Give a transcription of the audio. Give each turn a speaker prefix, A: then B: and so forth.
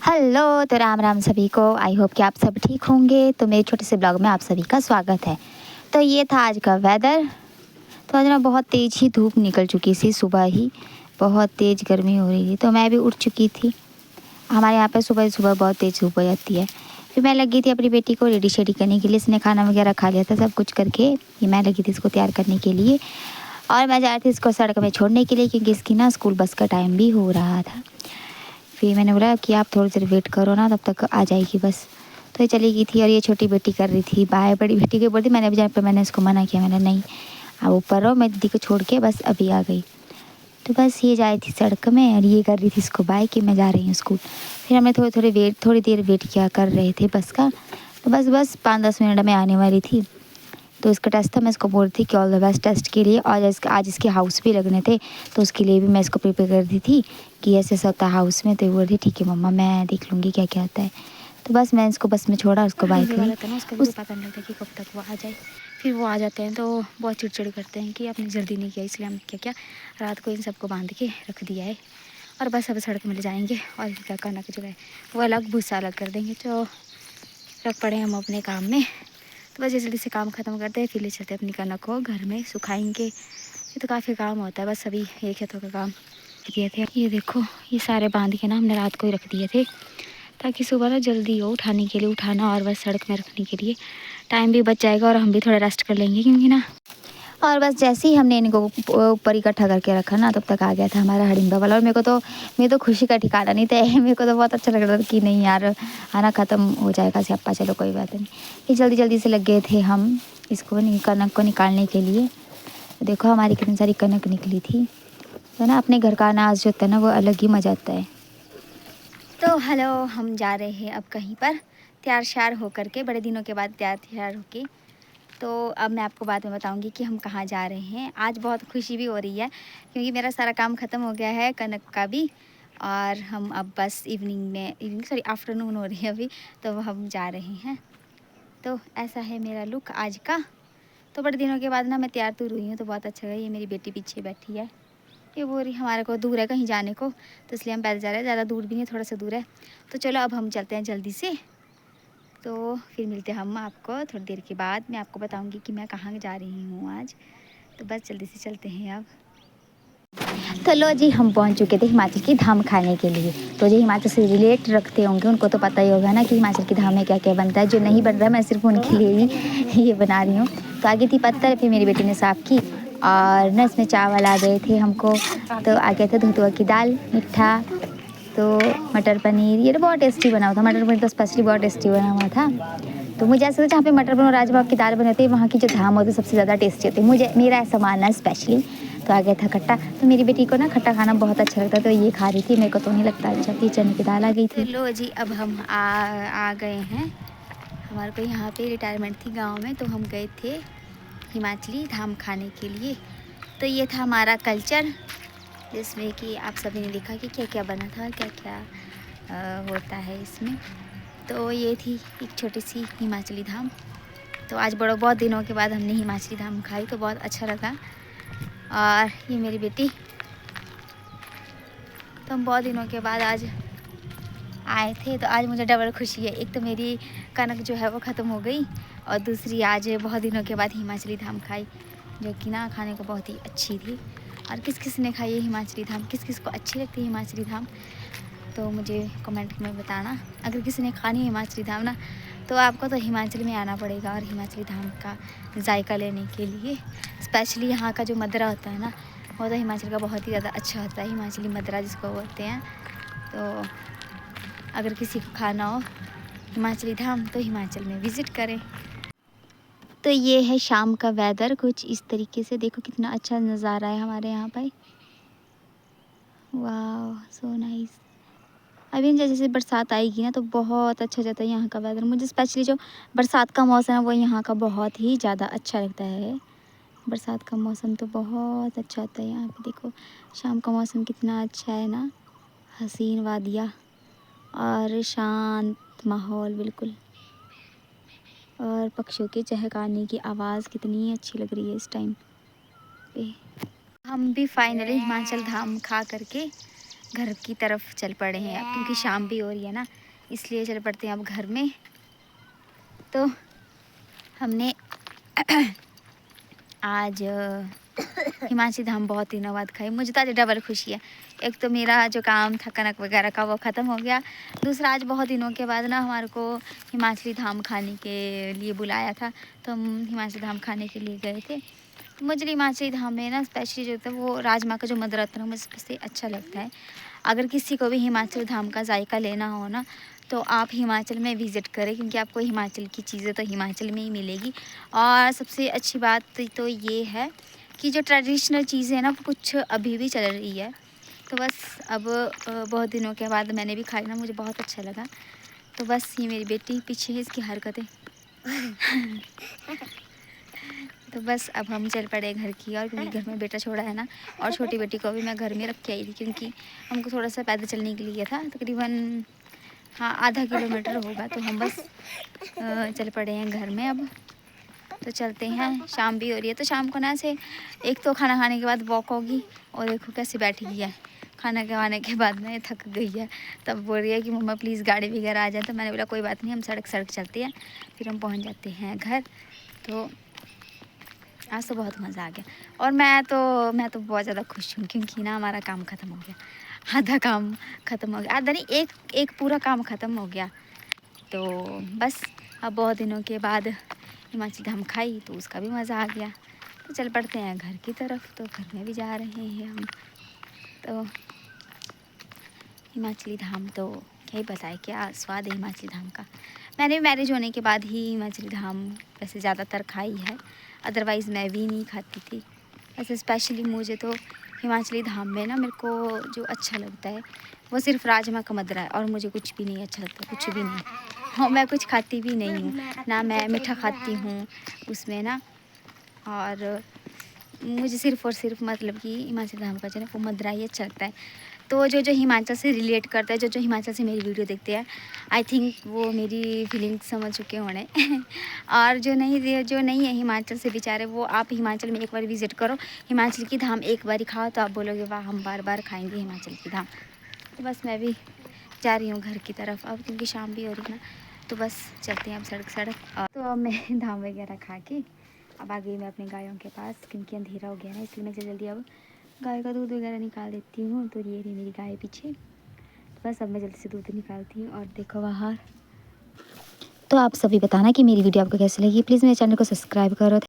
A: Hello, तो राम राम सभी को। आई होप कि आप सब ठीक होंगे। तो मेरे छोटे से ब्लॉग में आप सभी का स्वागत है। तो ये था आज का वेदर। तो आज ना बहुत तेज़ ही धूप निकल चुकी थी, सुबह ही बहुत तेज़ गर्मी हो रही थी। तो मैं भी उठ चुकी थी। हमारे यहाँ पे सुबह सुबह बहुत तेज़ धूप हो जाती है। फिर मैं लगी थी अपनी बेटी को रेडी शेडी करने के लिए। इसने खाना वगैरह खा लिया था सब कुछ करके। ये मैं लगी थी इसको तैयार करने के लिए, और मैं जा रही थी इसको सड़क में छोड़ने के लिए, क्योंकि इसकी ना स्कूल बस का टाइम भी हो रहा था। फिर मैंने बोला कि आप थोड़ी देर वेट करो ना, तब तक आ जाएगी बस। तो ये चली गई थी, और ये छोटी बेटी कर रही थी बाय। बड़ी बेटी को बोलती मैंने अभी जाने पर, मैंने इसको मना किया। मैंने नहीं, आप ऊपर रहो, मैं दीदी को छोड़ के बस अभी आ गई। तो बस ये जा रही थी सड़क में, और ये कर रही थी इसको बाय कि मैं जा रही हूँ स्कूल। फिर हमने थोड़ी देर वेट किया कर रहे थे बस का। तो बस 5-10 मिनट में आने वाली थी। तो इसका टेस्ट था, मैं इसको बोल रही थी कि ऑल द बेस्ट टेस्ट के लिए। और आज इसके हाउस भी लगने थे, तो उसके लिए भी मैं इसको प्रिपेयर कर दी थी कि ऐसे ऐसा होता है हाउस में। तो ये बोल रही ठीक है मम्मा, मैं देख लूँगी क्या क्या आता है। तो बस मैं इसको बस में छोड़ा, उसको बाइक में उसका भी पता नहीं लगता कि कब तक वो आ जाए। फिर वो आ जाते हैं तो बहुत चिड़चिड़ करते हैं कि आपने जल्दी नहीं किया, इसलिए हम क्या रात को इन सबको बांध के रख दिया है। और बस अब सड़क में ले जाएंगे, और क्या करना की जगह वो अलग भूसा अलग कर देंगे। तो रख पड़े हम अपने काम में। तो बस जल्दी से काम ख़त्म करते हैं, फिर ले चलते अपनी कनक को घर में सुखाएंगे। ये तो काफ़ी काम होता है। बस अभी ये खेतों का काम किए थे। ये देखो, ये सारे बांध के ना हमने रात को ही रख दिए थे, ताकि सुबह ना जल्दी हो उठाने के लिए, उठाना और बस सड़क में रखने के लिए टाइम भी बच जाएगा, और हम भी थोड़ा रेस्ट कर लेंगे क्योंकि ना। और बस जैसे ही हमने इनको ऊपर इकट्ठा करके रखा ना, तब तक आ गया था हमारा हडिम्बा वाला। और मेरे तो खुशी का ठिकाना नहीं था। मेरे को तो बहुत अच्छा लग रहा था कि नहीं यार, आना ख़त्म हो जाएगा स्यापा, चलो कोई बात नहीं। फिर जल्दी जल्दी से लग गए थे हम इसको कनक को निकालने के लिए। देखो हमारी कितनी सारी कनक निकली थी। तो ना अपने घर का अनाज जो होता है ना, वो अलग ही मज़ा आता है। तो हेलो, हम जा रहे हैं अब कहीं पर तैयार श्यार होकर के, बड़े दिनों के बाद तैयार श्यार होके। तो अब मैं आपको बाद में बताऊंगी कि हम कहाँ जा रहे हैं। आज बहुत खुशी भी हो रही है, क्योंकि मेरा सारा काम ख़त्म हो गया है, कनक का भी। और हम अब बस आफ्टरनून हो रही है अभी, तो हम जा रहे हैं। तो ऐसा है मेरा लुक आज का। तो बड़े दिनों के बाद ना मैं तैयार तो हुई हूँ, तो बहुत अच्छा लगा। ये मेरी बेटी पीछे बैठी है, ये बोल रही हमारे को दूर है कहीं जाने को, तो इसलिए हम पैदल जा रहे हैं। ज़्यादा दूर भी नहीं, थोड़ा सा दूर है। तो चलो अब हम चलते हैं जल्दी से। तो फिर मिलते हैं हम आपको थोड़ी देर के बाद। मैं आपको बताऊंगी कि मैं कहाँ जा रही हूँ आज। तो बस जल्दी से चलते हैं अब। तो लो जी, हम पहुँच चुके थे हिमाचल की धाम खाने के लिए। तो जो हिमाचल से रिलेट रखते होंगे उनको तो पता ही होगा ना कि हिमाचल की धाम में क्या क्या बनता है। जो नहीं बन रहा है, मैं सिर्फ उनके लिए ही ये बना रही हूँ। तो आगे थी पत्थर, फिर मेरी बेटी ने साफ़ की, और न इसमें चावल आ गए थे हमको। तो आ गए थे धुतुआ की दाल, मिठा, तो मटर पनीर। ये तो बहुत टेस्टी बना हुआ था। मटर पनीर तो स्पेशली बहुत टेस्टी बना हुआ था। तो मुझे ऐसा था जहाँ पे मटर पनीर और राजमा की दाल बने होती है, वहाँ की जो धाम होती है सबसे ज़्यादा टेस्टी होती है। मेरा ऐसा मानना है स्पेशली। तो आ गया था खट्टा। तो मेरी बेटी को ना खट्टा खाना बहुत अच्छा लगता है, तो ये खा रही थी, मेरे को तो नहीं लगता अच्छा। फिर चने की दाल आ गई थी। लो जी, अब हम आ गए हैं। हमारे को यहाँ पे रिटायरमेंट थी गाँव में, तो हम गए थे हिमाचली धाम खाने के लिए। तो ये था हमारा कल्चर, जिसमें कि आप सभी ने देखा कि क्या क्या बना था, क्या क्या होता है इसमें। तो ये थी एक छोटी सी हिमाचली धाम। तो आज बहुत दिनों के बाद हमने हिमाचली धाम खाई, तो बहुत अच्छा लगा। और ये मेरी बेटी, तो हम बहुत दिनों के बाद आज आए थे, तो आज मुझे डबल खुशी है। एक तो मेरी कनक जो है वो ख़त्म हो गई, और दूसरी आज बहुत दिनों के बाद हिमाचली धाम खाई, जो कि ना खाने को बहुत ही अच्छी थी। और किस किस ने खाई है हिमाचली धाम, किस किस को अच्छी लगती है हिमाचली धाम, तो मुझे कमेंट में बताना। अगर किसी ने खानी है हिमाचली धाम ना, तो आपको तो हिमाचल में आना पड़ेगा, और हिमाचली धाम का जायका लेने के लिए। स्पेशली यहाँ का जो मदरा होता है ना, वो तो हिमाचल का बहुत ही ज़्यादा अच्छा होता है, हिमाचली मदरा जिसको बोलते हैं। तो अगर किसी को खाना हो हिमाचली धाम, तो हिमाचल में विज़िट करें। तो ये है शाम का वेदर कुछ इस तरीके से। देखो कितना अच्छा नज़ारा है हमारे यहाँ पर। वाह, सो नाइस। अभी जैसे जैसे बरसात आएगी ना, तो बहुत अच्छा जाता है यहाँ का वेदर। मुझे स्पेशली जो बरसात का मौसम है वो यहाँ का बहुत ही ज़्यादा अच्छा लगता है। बरसात का मौसम तो बहुत अच्छा होता है यहाँ पे। देखो शाम का मौसम कितना अच्छा है ना, हसीन वादियाँ और शांत माहौल बिल्कुल, और पक्षियों के चहकाने की आवाज़ कितनी अच्छी लग रही है इस टाइम पे। हम भी फाइनली हिमाचल धाम खा करके घर की तरफ चल पड़े हैं अब, क्योंकि शाम भी हो रही है ना, इसलिए चल पड़ते हैं अब घर में। तो हमने आज हिमाचली धाम बहुत दिनों बाद खाई। मुझे तो आज डबल खुशी है, एक तो मेरा जो काम था कनक वगैरह का वो ख़त्म हो गया, दूसरा आज बहुत दिनों के बाद ना हमारे को हिमाचली धाम खाने के लिए बुलाया था, तो हम हिमाचली धाम खाने के लिए गए थे। तो मुझे हिमाचली धाम में ना स्पेशली जो होता है वो राजमा का जो मदर होता है मुझे सबसे अच्छा लगता है। अगर किसी को भी हिमाचल धाम का जायका लेना हो ना तो आप हिमाचल में विज़िट करें, क्योंकि आपको हिमाचल की चीज़ें तो हिमाचल में ही मिलेगी। और सबसे अच्छी बात तो ये है कि जो ट्रेडिशनल चीज़ें हैं ना वो कुछ अभी भी चल रही है। तो बस अब बहुत दिनों के बाद मैंने भी खाई ना, मुझे बहुत अच्छा लगा। तो बस ये मेरी बेटी पीछे है, इसकी हरकतें तो बस अब हम चल पड़े घर की और, क्योंकि घर में बेटा छोड़ा है ना, और छोटी बेटी को भी मैं घर में रख के आई थी, क्योंकि हमको थोड़ा सा पैदल चलने के लिए था, तकरीबन हाँ आधा किलोमीटर होगा। तो हम बस चल पड़े हैं घर में अब। तो चलते हैं, शाम भी हो रही है, तो शाम को ना से एक तो खाना खाने के बाद वॉक होगी, और देखो कैसे बैठी हुई है, खाना खाने के बाद ना ये थक गई है। तब बोल रही है कि मम्मा प्लीज़ गाड़ी वगैरह आ जाए, तो मैंने बोला कोई बात नहीं, हम सड़क चलते हैं, फिर हम पहुंच जाते हैं घर। तो आज तो बहुत मज़ा आ गया, और मैं तो बहुत ज़्यादा खुश हूँ, क्योंकि ना हमारा काम ख़त्म हो गया, आधा काम ख़त्म हो गया, आधा नहीं एक पूरा काम ख़त्म हो गया। तो बस अब बहुत दिनों के बाद हिमाचली धाम खाई तो उसका भी मज़ा आ गया। तो चल पड़ते हैं घर की तरफ, तो घर में भी जा रहे हैं हम। तो हिमाचली धाम तो क्या ही बताए, क्या स्वाद है हिमाचली धाम का। मैंने मैरिज होने के बाद ही हिमाचली धाम वैसे ज़्यादातर खाई है, अदरवाइज़ मैं भी नहीं खाती थी। वैसे स्पेशली मुझे तो हिमाचली धाम में ना मेरे को जो अच्छा लगता है वो सिर्फ राजमा का मदरा है, और मुझे कुछ भी नहीं अच्छा लगता, कुछ भी नहीं। हाँ मैं कुछ खाती भी नहीं हूँ ना, मैं मीठा खाती हूँ उसमें ना, और मुझे सिर्फ़ और सिर्फ मतलब कि हिमाचली धाम का जो है वो मदरा ही अच्छा लगता है। तो जो हिमाचल से रिलेट करता है, जो हिमाचल से मेरी वीडियो देखते हैं, आई थिंक वो मेरी फीलिंग्स समझ चुके होने और जो नहीं है हिमाचल से बेचारे, वो आप हिमाचल में एक बार विज़िट करो, हिमाचल की धाम एक बार ही खाओ, तो आप बोलोगे वाह हम बार बार खाएंगे हिमाचल की धाम। तो बस मैं भी जा रही हूँ घर की तरफ अब, क्योंकि शाम भी हो रही है ना, तो बस चलते हैं अब सड़क। और तो अब मैं धाम वगैरह खा के अब आ गई मैं अपने गायों के पास, क्योंकि अंधेरा हो गया ना, इसलिए मैं जल्दी अब गाय का दूध वगैरह निकाल देती हूँ। तो ये रही मेरी गाय पीछे, तो बस अब मैं जल्दी से दूध निकालती हूँ। और देखो बाहर। तो आप सभी बताना कि मेरी वीडियो आपको कैसी लगी, प्लीज़ मेरे चैनल को सब्सक्राइब करो।